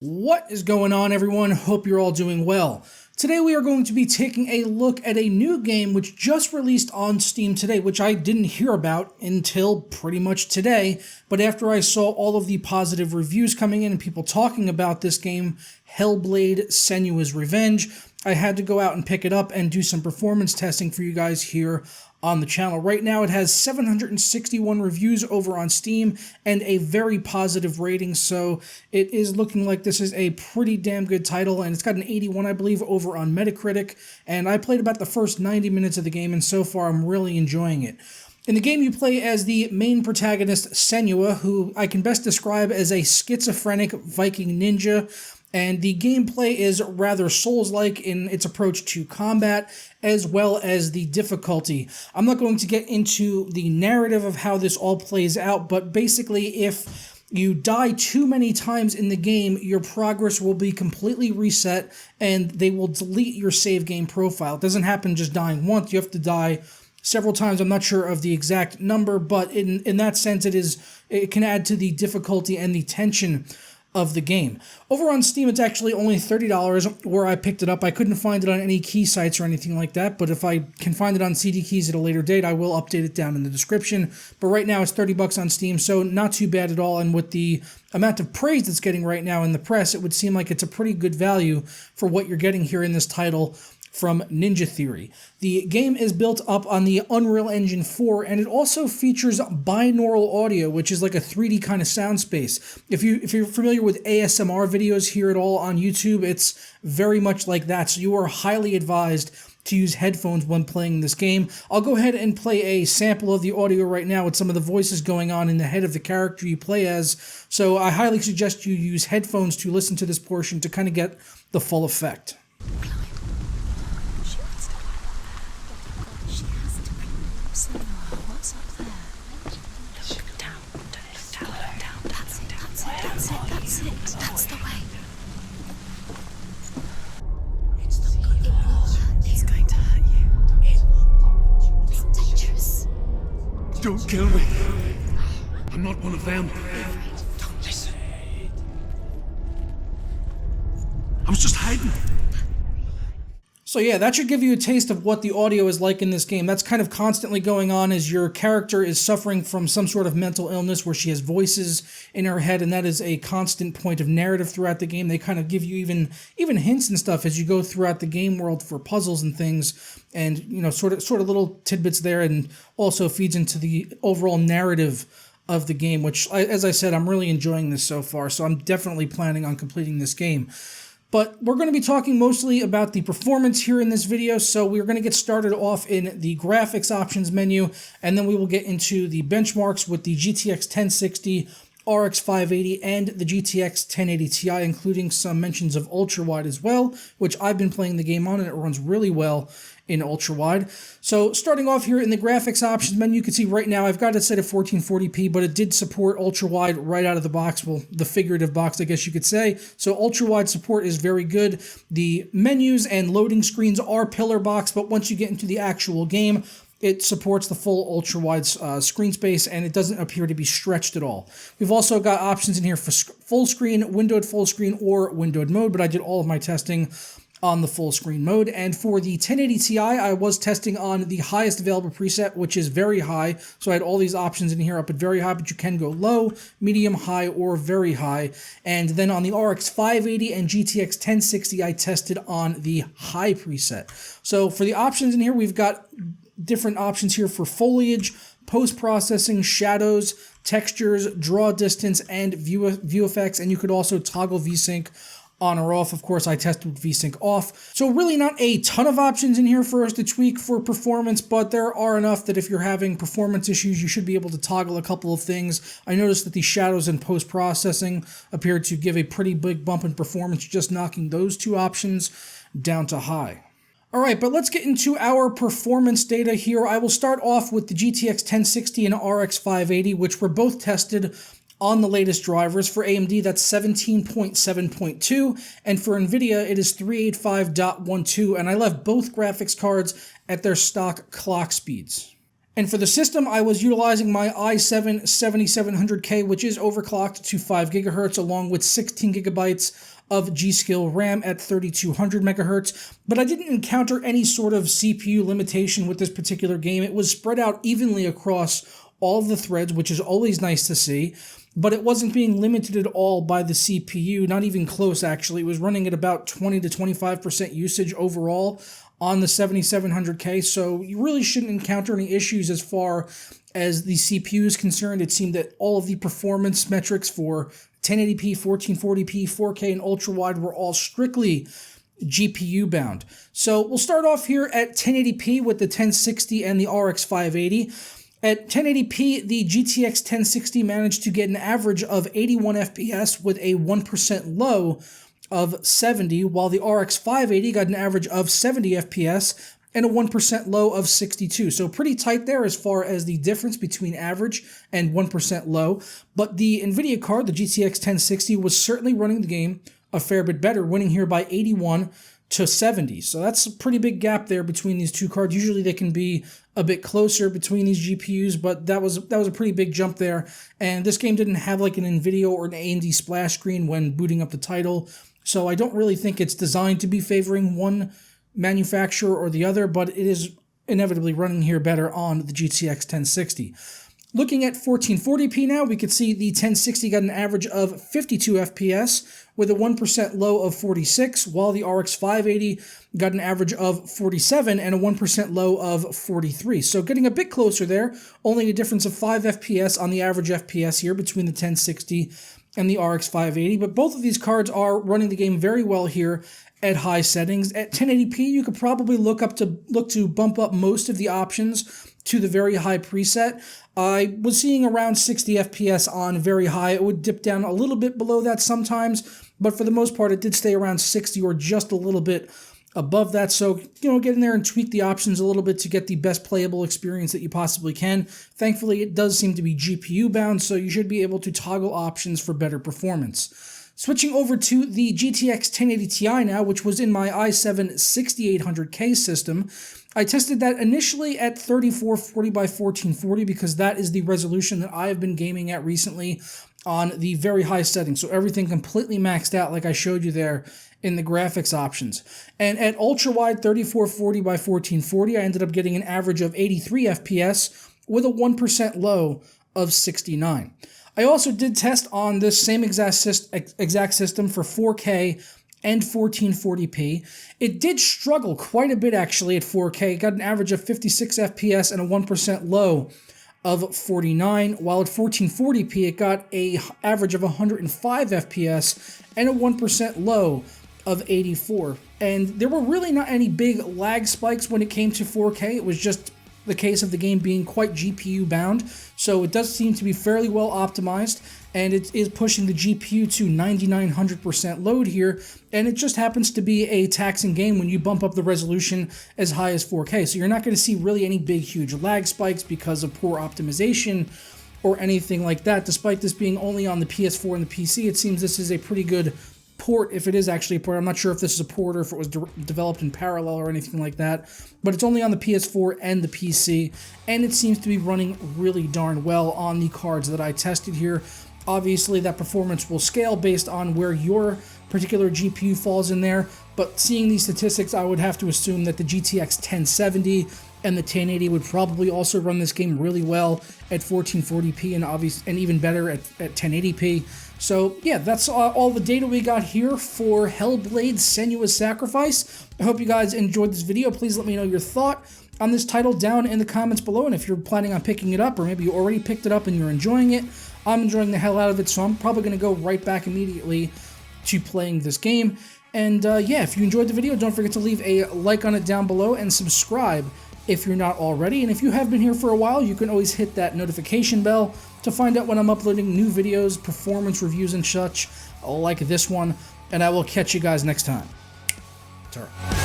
What is going on, everyone? Hope you're all doing well. Today we are going to be taking a look at a new game which just released on Steam today, which I didn't hear about until pretty much today, but after I saw all of the positive reviews coming in and people talking about this game, Hellblade: Senua's Revenge, I had to go out and pick it up and do some performance testing for you guys here on the channel. Right now it has 761 reviews over on Steam and a very positive rating, so it is looking like this is a pretty damn good title, and it's got an 81, I believe, over on Metacritic, and I played about the first 90 minutes of the game, and so far I'm really enjoying it. In the game, you play as the main protagonist, Senua, who I can best describe as a schizophrenic Viking ninja, and the gameplay is rather Souls-like in its approach to combat, as well as the difficulty. I'm not going to get into the narrative of how this all plays out, but basically if you die too many times in the game, your progress will be completely reset, and they will delete your save game profile. It doesn't happen just dying once, you have to die several times. I'm not sure of the exact number, but in that sense, it can add to the difficulty and the tension of the game. Over on Steam, it's actually only $30 where I picked it up. I couldn't find it on any key sites or anything like that, but if I can find it on CD Keys at a later date, I will update it down in the description. But right now, it's $30 on Steam, so not too bad at all, and with the amount of praise it's getting right now in the press, it would seem like it's a pretty good value for what you're getting here in this title from Ninja Theory. The game is built up on the Unreal Engine 4, and it also features binaural audio, which is like a 3D kind of sound space. If you're familiar with ASMR videos here at all on YouTube, it's very much like that, so you are highly advised to use headphones when playing this game. I'll go ahead and play a sample of the audio right now with some of the voices going on in the head of the character you play as, so I highly suggest you use headphones to listen to this portion to kind of get the full effect. What's up there? Look down. That's it. That's the way. It's going to hurt you. It's dangerous. Don't kill me. I'm not one of them. Don't listen. I was just hiding. So yeah, that should give you a taste of what the audio is like in this game. That's kind of constantly going on as your character is suffering from some sort of mental illness where she has voices in her head, and that is a constant point of narrative throughout the game. They kind of give you even hints and stuff as you go throughout the game world for puzzles and things, and sort of little tidbits there, and also feeds into the overall narrative of the game, which, as I said, I'm really enjoying this so far, so I'm definitely planning on completing this game. But we're going to be talking mostly about the performance here in this video, so we're going to get started off in the graphics options menu, and then we will get into the benchmarks with the GTX 1060, RX 580, and the GTX 1080 Ti, including some mentions of Ultrawide as well, which I've been playing the game on, and it runs really well in Ultrawide. So starting off here in the graphics options menu, you can see right now I've got it set at 1440p, but it did support Ultrawide right out of the box, well, the figurative box, I guess you could say. So Ultrawide support is very good. The menus and loading screens are pillar box, but once you get into the actual game, it supports the full ultra-wide screen space, and it doesn't appear to be stretched at all. We've also got options in here for full screen, windowed full screen, or windowed mode, but I did all of my testing on the full screen mode. And for the 1080 Ti, I was testing on the highest available preset, which is very high. So I had all these options in here up at very high, but you can go low, medium, high, or very high. And then on the RX 580 and GTX 1060, I tested on the high preset. So for the options in here, we've got different options here for foliage, post-processing, shadows, textures, draw distance, and view effects. And you could also toggle VSync on or off. Of course, I tested with VSync off. So really not a ton of options in here for us to tweak for performance, but there are enough that if you're having performance issues, you should be able to toggle a couple of things. I noticed that the shadows and post-processing appeared to give a pretty big bump in performance, just knocking those two options down to high. Alright, but let's get into our performance data here. I will start off with the GTX 1060 and RX 580, which were both tested on the latest drivers. For AMD, that's 17.7.2, and for NVIDIA, it is 385.12, and I left both graphics cards at their stock clock speeds. And for the system, I was utilizing my i7 7700K, which is overclocked to 5 GHz, along with 16 GB of G.Skill RAM at 3200 MHz. But I didn't encounter any sort of CPU limitation with this particular game. It was spread out evenly across all of the threads, which is always nice to see. But it wasn't being limited at all by the CPU, not even close actually. It was running at about 20 to 25% usage overall on the 7700K, so you really shouldn't encounter any issues as far as the CPU is concerned. It seemed that all of the performance metrics for 1080p, 1440p, 4K, and ultrawide were all strictly GPU bound. So we'll start off here at 1080p with the 1060 and the RX 580. At 1080p, the GTX 1060 managed to get an average of 81 FPS with a 1% low of 70, while the RX 580 got an average of 70 FPS and a 1% low of 62. So pretty tight there as far as the difference between average and 1% low. But the NVIDIA card, the GTX 1060, was certainly running the game a fair bit better, winning here by 81 to 70. So that's a pretty big gap there between these two cards. Usually they can be a bit closer between these GPUs, but that was a pretty big jump there. And this game didn't have like an NVIDIA or an AMD splash screen when booting up the title. So I don't really think it's designed to be favoring one manufacturer or the other, but it is inevitably running here better on the GTX 1060. Looking at 1440p now, we could see the 1060 got an average of 52 FPS with a 1% low of 46, while the RX 580 got an average of 47 and a 1% low of 43. So getting a bit closer there, only a difference of 5 FPS on the average FPS here between the 1060 and the RX 580, but both of these cards are running the game very well here at high settings. At 1080p, you could probably look to bump up most of the options to the very high preset. I was seeing around 60 FPS on very high. It would dip down a little bit below that sometimes, but for the most part, it did stay around 60 or just a little bit above that. So, get in there and tweak the options a little bit to get the best playable experience that you possibly can. Thankfully, it does seem to be GPU bound, so you should be able to toggle options for better performance. Switching over to the GTX 1080 Ti now, which was in my i7 6800K system. I tested that initially at 3440 by 1440 because that is the resolution that I have been gaming at recently on the very high settings. So everything completely maxed out like I showed you there in the graphics options. And at ultra-wide 3440 by 1440, I ended up getting an average of 83 FPS with a 1% low of 69. I also did test on this same exact system for 4K and 1440p. It did struggle quite a bit actually at 4K. It got an average of 56 FPS and a 1% low of 49, while at 1440p it got a average of 105 FPS and a 1% low of 84. And there were really not any big lag spikes when it came to 4K. It was just the case of the game being quite GPU bound, so it does seem to be fairly well optimized, and it is pushing the GPU to 9900% load here, and it just happens to be a taxing game when you bump up the resolution as high as 4K, so you're not going to see really any big huge lag spikes because of poor optimization or anything like that. Despite this being only on the PS4 and the PC, it seems this is a pretty good port, if it is actually a port. I'm not sure if this is a port or if it was developed in parallel or anything like that, but it's only on the PS4 and the PC, and it seems to be running really darn well on the cards that I tested here. Obviously, that performance will scale based on where your particular GPU falls in there, but seeing these statistics, I would have to assume that the GTX 1070 and the 1080 would probably also run this game really well at 1440p and even better at 1080p. So yeah, that's all the data we got here for Hellblade: Senua's Sacrifice. I hope you guys enjoyed this video. Please let me know your thought on this title down in the comments below, and if you're planning on picking it up, or maybe you already picked it up and you're enjoying it, I'm enjoying the hell out of it, so I'm probably going to go right back immediately to playing this game. And yeah, if you enjoyed the video, don't forget to leave a like on it down below and subscribe if you're not already. And if you have been here for a while, you can always hit that notification bell to find out when I'm uploading new videos, performance reviews and such like this one. And I will catch you guys next time. Ta-ra.